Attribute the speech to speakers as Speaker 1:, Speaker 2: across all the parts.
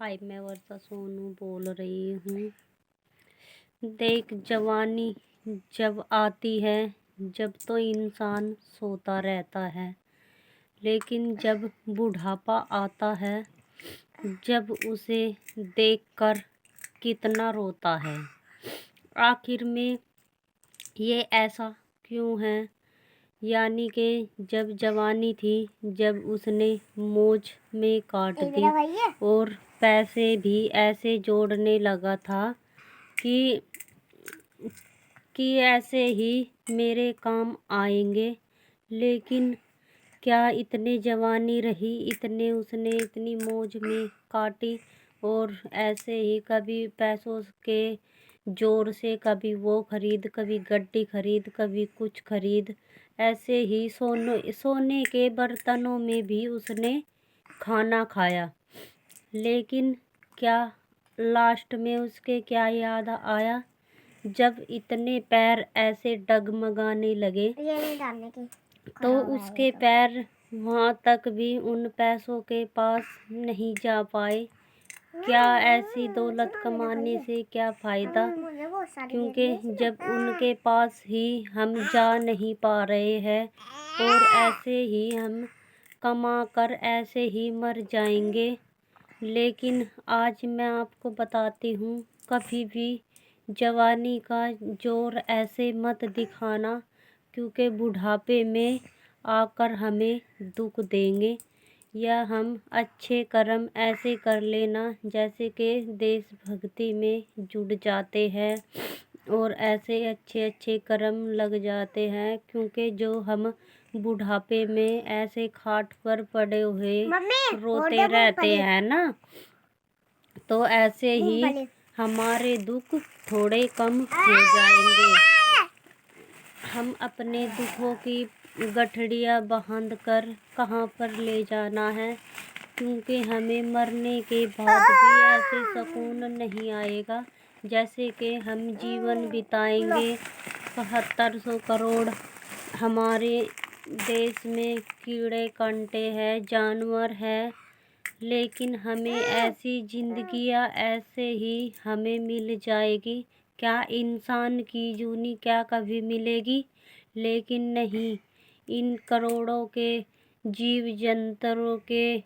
Speaker 1: हाय, मैं वर्षा सोनू बोल रही हूँ। देख, जवानी जब आती है, जब तो इंसान सोता रहता है, लेकिन जब बुढ़ापा आता है, जब उसे देखकर कितना रोता है। आखिर में ये ऐसा क्यों है? यानी कि जब जवानी थी, जब उसने मौज में काट दी और पैसे भी ऐसे जोड़ने लगा था कि ऐसे ही मेरे काम आएंगे। लेकिन क्या इतने जवानी रही, इतने उसने इतनी मौज में काटी और ऐसे ही कभी पैसों के जोर से कभी वो खरीद, कभी गड्डी खरीद, कभी कुछ खरीद, ऐसे ही सोने के बर्तनों में भी उसने खाना खाया। लेकिन क्या लास्ट में उसके क्या याद आया? जब इतने पैर ऐसे डगमगाने लगे तो उसके पैर वहाँ तक भी उन पैसों के पास नहीं जा पाए। क्या ऐसी दौलत कमाने से क्या फ़ायदा? क्योंकि जब उनके पास ही हम जा नहीं पा रहे हैं और ऐसे ही हम कमा कर ऐसे ही मर जाएंगे। लेकिन आज मैं आपको बताती हूँ, कभी भी जवानी का जोर ऐसे मत दिखाना, क्योंकि बुढ़ापे में आकर हमें दुख देंगे। या हम अच्छे कर्म ऐसे कर लेना जैसे कि देशभक्ति में जुड़ जाते हैं और ऐसे अच्छे अच्छे कर्म लग जाते हैं। क्योंकि जो हम बुढ़ापे में ऐसे खाट पर पड़े हुए रोते रहते हैं ना, तो ऐसे ही हमारे दुख थोड़े कम हो जाएंगे। हम अपने दुखों की गठड़ियाँ बांध कर कहाँ पर ले जाना है, क्योंकि हमें मरने के बाद भी ऐसे सुकून नहीं आएगा जैसे कि हम जीवन बिताएंगे। 7200 करोड़ हमारे देश में कीड़े कांटे हैं, जानवर हैं, लेकिन हमें ऐसी जिंदगियां ऐसे ही हमें मिल जाएगी। क्या इंसान की जूनी क्या कभी मिलेगी? लेकिन नहीं, इन करोड़ों के जीव जंतुओं के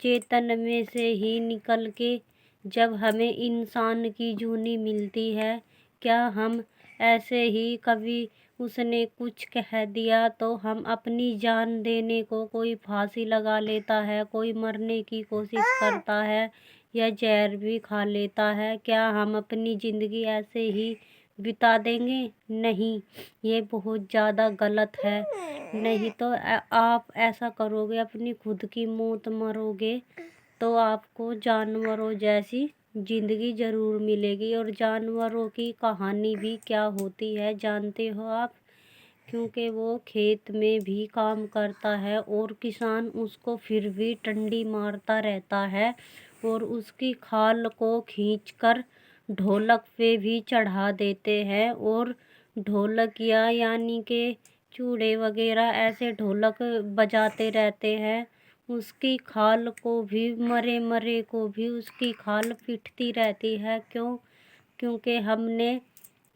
Speaker 1: चेतन में से ही निकल के जब हमें इंसान की जूनी मिलती है, क्या हम ऐसे ही कभी उसने कुछ कह दिया तो हम अपनी जान देने को कोई फांसी लगा लेता है, कोई मरने की कोशिश करता है या जहर भी खा लेता है? क्या हम अपनी ज़िंदगी ऐसे ही बिता देंगे? नहीं, ये बहुत ज़्यादा गलत है। नहीं तो आप ऐसा करोगे, अपनी खुद की मौत मरोगे, तो आपको जानवरों जैसी ज़िंदगी ज़रूर मिलेगी। और जानवरों की कहानी भी क्या होती है जानते हो आप? क्योंकि वो खेत में भी काम करता है और किसान उसको फिर भी टंडी मारता रहता है और उसकी खाल को खींचकर ढोलक पे भी चढ़ा देते हैं। और ढोलकिया यानी कि चूड़े वगैरह ऐसे ढोलक बजाते रहते हैं। उसकी खाल को भी, मरे को भी उसकी खाल पिटती रहती है। क्यों? क्योंकि हमने